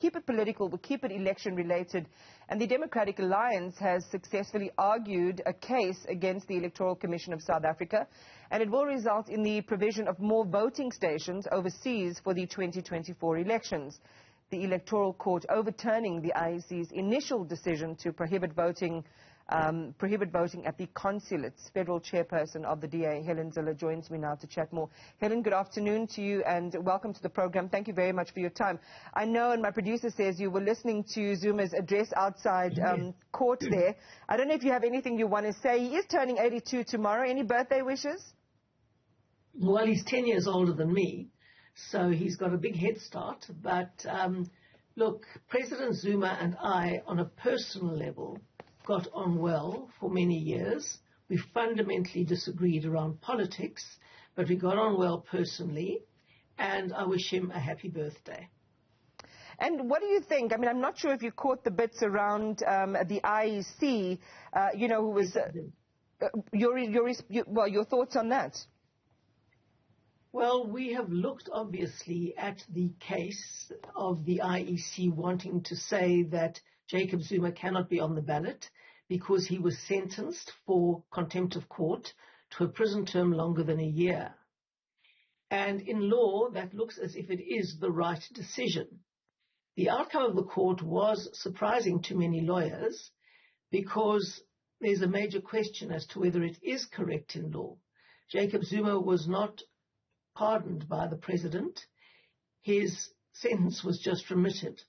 keep it political, we'll keep it election-related. And the Democratic Alliance has successfully argued a case against the Electoral Commission of South Africa, and it will result in the provision of more voting stations overseas for the 2024 elections. The Electoral Court overturning the IEC's initial decision to prohibit voting at the consulates. Federal chairperson of the DA, Helen Zille, joins me now to chat more. Helen, good afternoon to you and welcome to the program. Thank you very much for your time. I know, and my producer says, you were listening to Zuma's address outside court there. I don't know if you have anything you want to say. He is turning 82 tomorrow. Any birthday wishes? Well, he's 10 years older than me, so he's got a big head start. But look, President Zuma and I, on a personal level, got on well for many years. We fundamentally disagreed around politics, but we got on well personally, and I wish him a happy birthday. And what do you think? I mean, I'm not sure if you caught the bits around the IEC, who was... your thoughts on that? Well, we have looked, obviously, at the case of the IEC wanting to say that Jacob Zuma cannot be on the ballot because he was sentenced for contempt of court to a prison term longer than a year. And in law, that looks as if it is the right decision. The outcome of the court was surprising to many lawyers because there's a major question as to whether it is correct in law. Jacob Zuma was not pardoned by the president. His sentence was just remitted.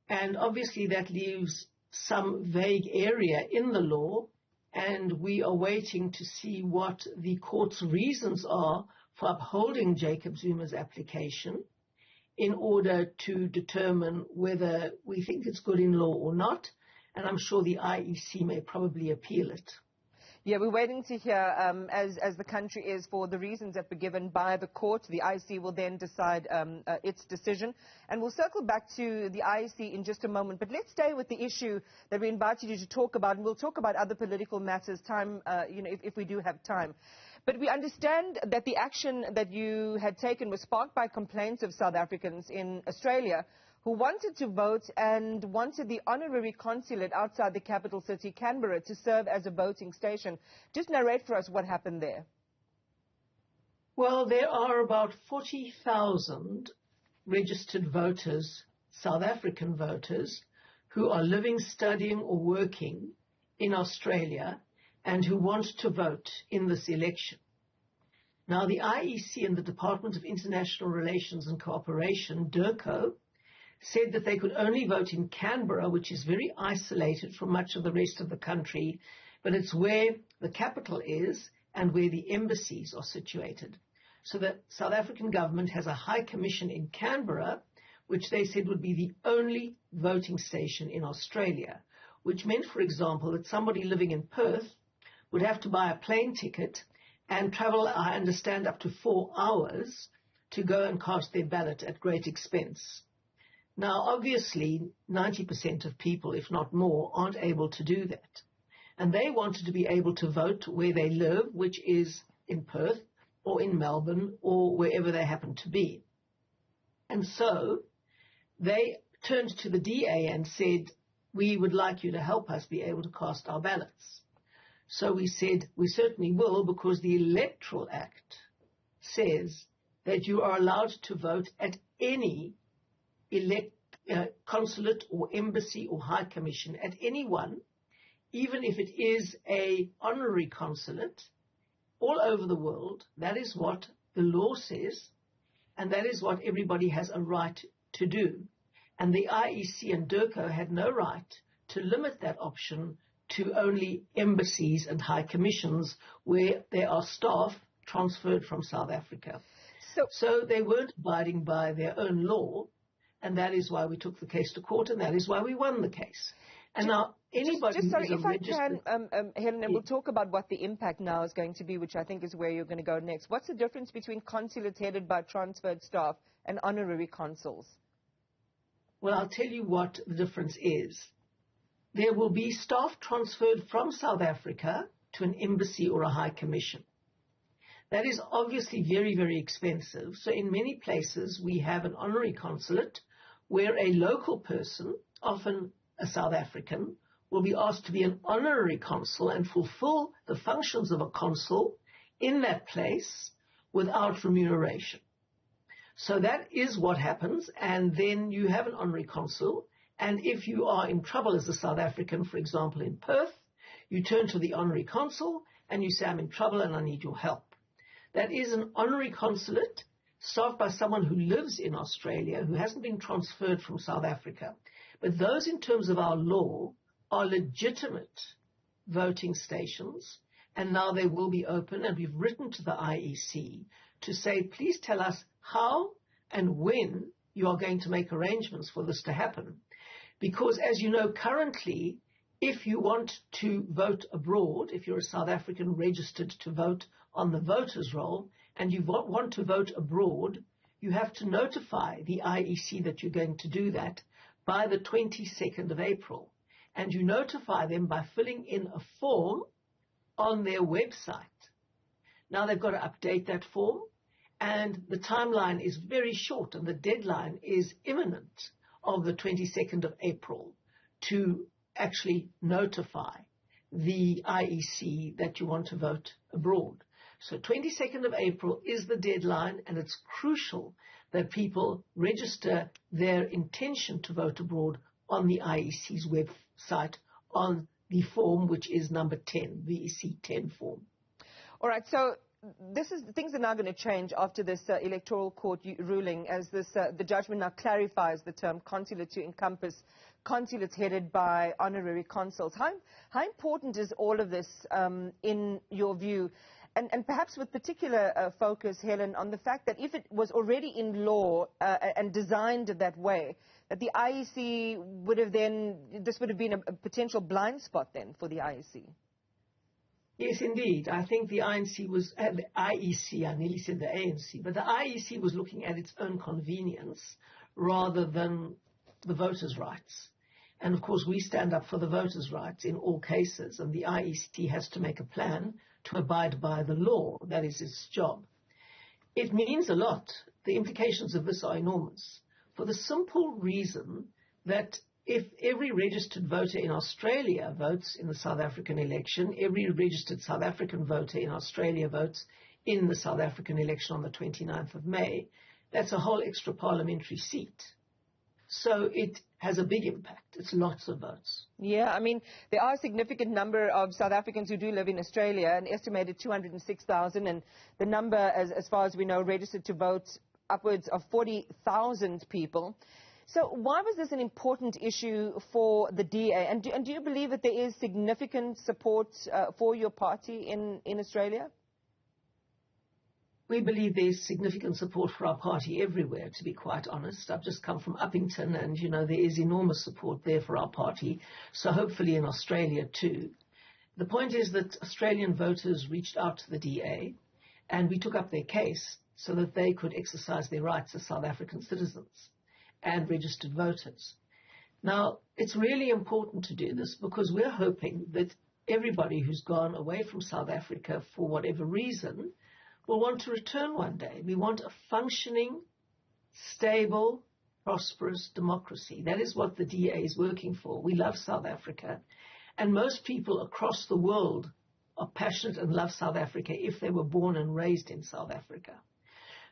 And obviously that leaves some vague area in the law, and we are waiting to see what the court's reasons are for upholding Jacob Zuma's application in order to determine whether we think it's good in law or not. And I'm sure the IEC may probably appeal it. Yeah, we're waiting to hear, as the country is, for the reasons that were given by the court. The IEC will then decide its decision. And we'll circle back to the IEC in just a moment. But let's stay with the issue that we invited you to talk about. And we'll talk about other political matters if we do have time. But we understand that the action that you had taken was sparked by complaints of South Africans in Australia who wanted to vote and wanted the honorary consulate outside the capital city, Canberra, to serve as a voting station. Just narrate for us what happened there. Well, there are about 40,000 registered voters, South African voters, who are living, studying or working in Australia and who want to vote in this election. Now, the IEC and the Department of International Relations and Cooperation, DIRCO, said that they could only vote in Canberra, which is very isolated from much of the rest of the country, but it's where the capital is and where the embassies are situated. So the South African government has a high commission in Canberra, which they said would be the only voting station in Australia, which meant, for example, that somebody living in Perth would have to buy a plane ticket and travel, I understand, up to 4 hours to go and cast their ballot at great expense. Now, obviously, 90% of people, if not more, aren't able to do that. And they wanted to be able to vote where they live, which is in Perth or in Melbourne or wherever they happen to be. And so they turned to the DA and said, we would like you to help us be able to cast our ballots. So we said, we certainly will, because the Electoral Act says that you are allowed to vote at any consulate or embassy or high commission, at any one, even if it is a honorary consulate, all over the world. That is what the law says, and that is what everybody has a right to do. And the IEC and DIRCO had no right to limit that option to only embassies and high commissions where there are staff transferred from South Africa. So they weren't abiding by their own law, and that is why we took the case to court, and that is why we won the case. And now anybody if I can, Helen, and we'll talk about what the impact now is going to be, which I think is where you're going to go next. What's the difference between consulates headed by transferred staff and honorary consuls? Well, I'll tell you what the difference is. There will be staff transferred from South Africa to an embassy or a high commission. That is obviously very, very expensive. So in many places we have an honorary consulate where a local person, often a South African, will be asked to be an honorary consul and fulfill the functions of a consul in that place without remuneration. So that is what happens, and then you have an honorary consul, and if you are in trouble as a South African, for example, in Perth, you turn to the honorary consul and you say, I'm in trouble and I need your help. That is an honorary consulate staffed by someone who lives in Australia, who hasn't been transferred from South Africa. But those, in terms of our law, are legitimate voting stations, and now they will be open, and we've written to the IEC to say, please tell us how and when you are going to make arrangements for this to happen. Because, as you know, currently, if you want to vote abroad, if you're a South African registered to vote on the voters' roll, and you want to vote abroad, you have to notify the IEC that you're going to do that by the 22nd of April. And you notify them by filling in a form on their website. Now they've got to update that form, and the timeline is very short, and the deadline is imminent of the 22nd of April to actually notify the IEC that you want to vote abroad. So 22nd of April is the deadline, and it's crucial that people register their intention to vote abroad on the IEC's website on the form, which is number 10, the VEC 10 form. All right, so things are now going to change after this Electoral Court ruling, as the judgment now clarifies the term consulate to encompass consulates headed by honorary consuls. How important is all of this in your view? And perhaps with particular focus, Helen, on the fact that if it was already in law and designed that way, that the IEC would have this would have been a potential blind spot then for the IEC. Yes, indeed. I think the IEC, I nearly said the ANC, but the IEC was looking at its own convenience rather than the voters' rights. And of course, we stand up for the voters' rights in all cases, and the IEC has to make a plan to abide by the law. That is its job. It means a lot. The implications of this are enormous, for the simple reason that if every registered voter in Australia votes in the South African election, every registered South African voter in Australia votes in the South African election on the 29th of May, that's a whole extra parliamentary seat. So it has a big impact. It's lots of votes. Yeah, I mean, there are a significant number of South Africans who do live in Australia, an estimated 206,000, and the number, as far as we know, registered to vote, upwards of 40,000 people. So why was this an important issue for the DA? And do you believe that there is significant support for your party in Australia? We believe there's significant support for our party everywhere, to be quite honest. I've just come from Uppington, and, you know, there is enormous support there for our party, so hopefully in Australia too. The point is that Australian voters reached out to the DA, and we took up their case so that they could exercise their rights as South African citizens and registered voters. Now, it's really important to do this because we're hoping that everybody who's gone away from South Africa for whatever reason will want to return one day. We want a functioning, stable, prosperous democracy. That is what the DA is working for. We love South Africa, and most people across the world are passionate and love South Africa if they were born and raised in South Africa.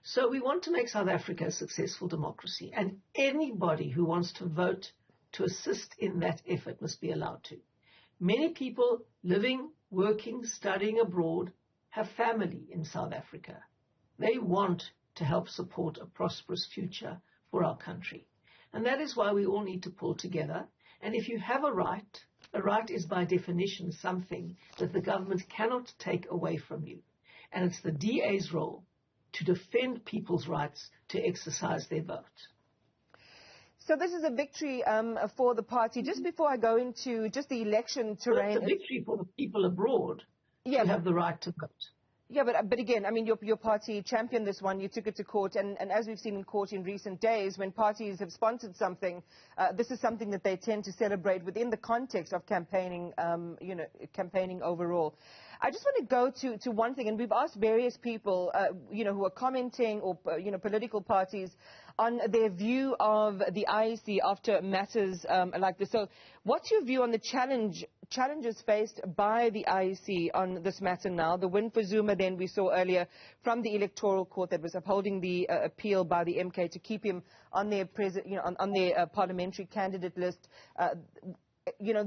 So we want to make South Africa a successful democracy, and anybody who wants to vote to assist in that effort must be allowed to. Many people living, working, studying abroad have family in South Africa. They want to help support a prosperous future for our country. And that is why we all need to pull together. And if you have a right is by definition something that the government cannot take away from you. And it's the DA's role to defend people's rights to exercise their vote. So this is a victory for the party. Just before I go into just the election terrain... It's a victory for the people abroad who have the right to vote. Yeah, but again, I mean, your party championed this one. You took it to court, and as we've seen in court in recent days, when parties have sponsored something, this is something that they tend to celebrate within the context of campaigning, campaigning overall. I just want to go to one thing, and we've asked various people, who are commenting, or, political parties, on their view of the IEC after matters like this. So what's your view on the challenges faced by the IEC on this matter now? The win for Zuma, then, we saw earlier from the Electoral Court that was upholding the appeal by the MK to keep him on their on their parliamentary candidate list.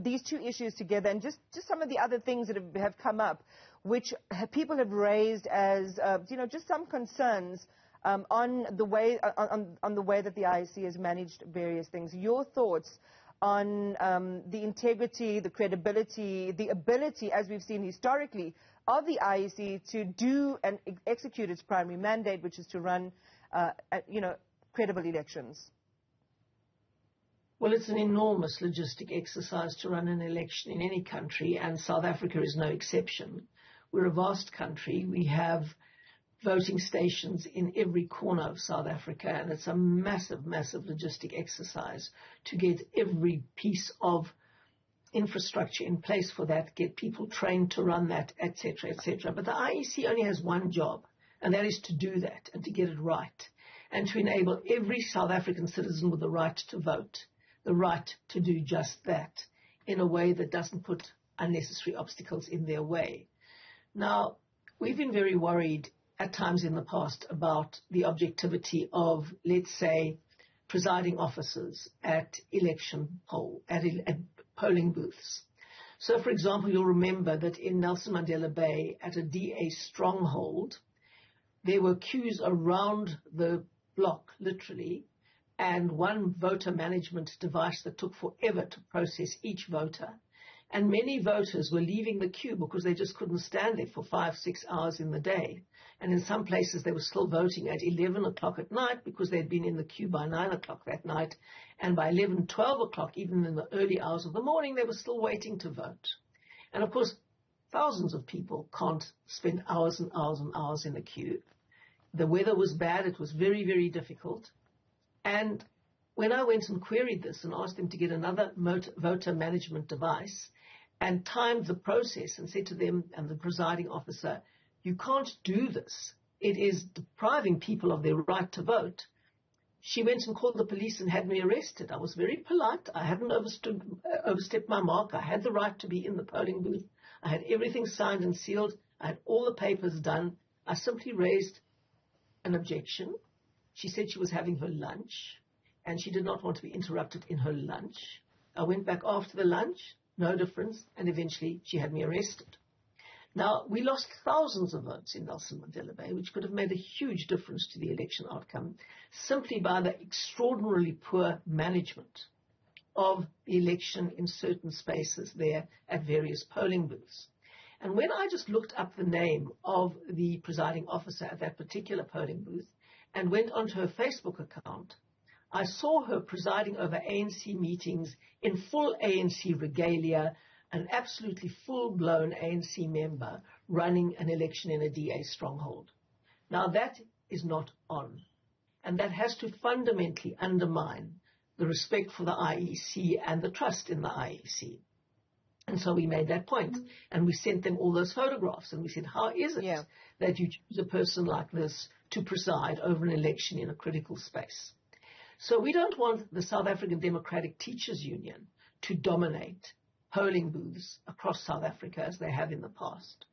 These two issues together, and just some of the other things that have come up, which people have raised as just some concerns on the way that the IEC has managed various things. Your thoughts on the integrity, the credibility, the ability, as we've seen historically, of the IEC to do and execute its primary mandate, which is to run, credible elections. Well, it's an enormous logistic exercise to run an election in any country, and South Africa is no exception. We're a vast country. We have voting stations in every corner of South Africa, and it's a massive, massive logistic exercise to get every piece of infrastructure in place for that, get people trained to run that, etc., etc. But the IEC only has one job, and that is to do that and to get it right, and to enable every South African citizen with the right to vote, the right to do just that, in a way that doesn't put unnecessary obstacles in their way. Now, we've been very worried at times in the past about the objectivity of, let's say, presiding officers at polling booths. So, for example, you'll remember that in Nelson Mandela Bay, at a DA stronghold, there were queues around the block, literally, and one voter management device that took forever to process each voter. And many voters were leaving the queue because they just couldn't stand there for 5-6 hours in the day. And in some places they were still voting at 11 o'clock at night because they'd been in the queue by 9 o'clock that night. And by 11, 12 o'clock, even in the early hours of the morning, they were still waiting to vote. And of course, thousands of people can't spend hours and hours and hours in the queue. The weather was bad. It was very, very difficult. And when I went and queried this and asked them to get another voter management device and timed the process and said to them and the presiding officer, you can't do this. It is depriving people of their right to vote. She went and called the police and had me arrested. I was very polite. I hadn't overstepped my mark. I had the right to be in the polling booth. I had everything signed and sealed. I had all the papers done. I simply raised an objection. She said she was having her lunch, and she did not want to be interrupted in her lunch. I went back after the lunch, no difference, and eventually she had me arrested. Now, we lost thousands of votes in Nelson Mandela Bay, which could have made a huge difference to the election outcome, simply by the extraordinarily poor management of the election in certain spaces there at various polling booths. And when I just looked up the name of the presiding officer at that particular polling booth and went onto her Facebook account, I saw her presiding over ANC meetings in full ANC regalia, an absolutely full-blown ANC member running an election in a DA stronghold. Now, that is not on, and that has to fundamentally undermine the respect for the IEC and the trust in the IEC. And so we made that point, and we sent them all those photographs, and we said, how is it that you choose a person like this to preside over an election in a critical space? So we don't want the South African Democratic Teachers Union to dominate polling booths across South Africa as they have in the past.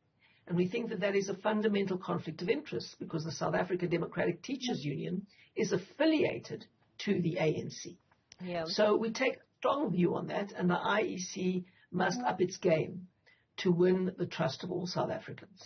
And we think that that is a fundamental conflict of interest because the South African Democratic Teachers Union is affiliated to the ANC. So we take a strong view on that, and the IEC must up its game to win the trust of all South Africans.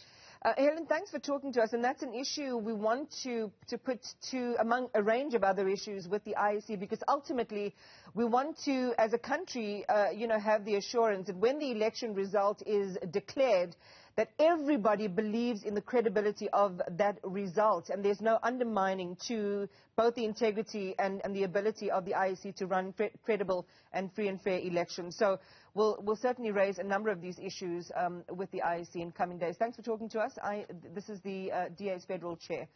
Helen, thanks for talking to us, and that's an issue we want to put to among a range of other issues with the IEC, because ultimately we want to, as a country, have the assurance that when the election result is declared, that everybody believes in the credibility of that result, and there's no undermining to both the integrity and the ability of the IEC to run credible and free and fair elections. So we'll certainly raise a number of these issues with the IEC in coming days. Thanks for talking to us. This is the DA's Federal Chair.